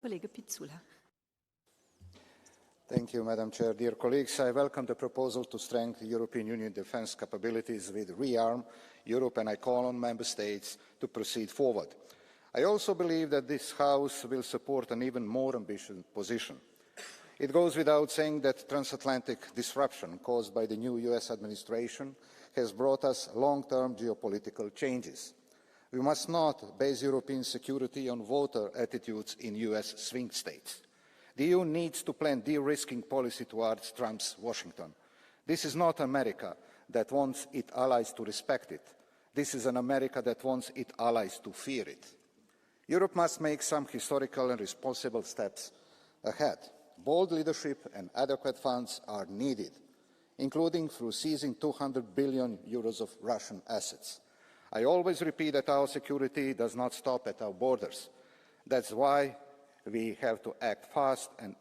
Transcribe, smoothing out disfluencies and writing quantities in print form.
Kollege Pizzula. Thank you, Madam Chair. Dear colleagues, I welcome the proposal to strengthen European Union defence capabilities with ReArm Europe, and I call on Member States to proceed forward. I also believe that this House will support an even more ambitious position. It goes without saying that transatlantic disruption caused by the new US administration has brought us long-term geopolitical changes. We must not base European security on voter attitudes in US swing states. The EU needs to plan de-risking policy towards Trump's Washington. This is not America that wants its allies to respect it. This is an America that wants its allies to fear it. Europe must make some historical and responsible steps ahead. Bold leadership and adequate funds are needed, including through seizing €200 billion of Russian assets. I always repeat that our security does not stop at our borders. That's why we have to act fast and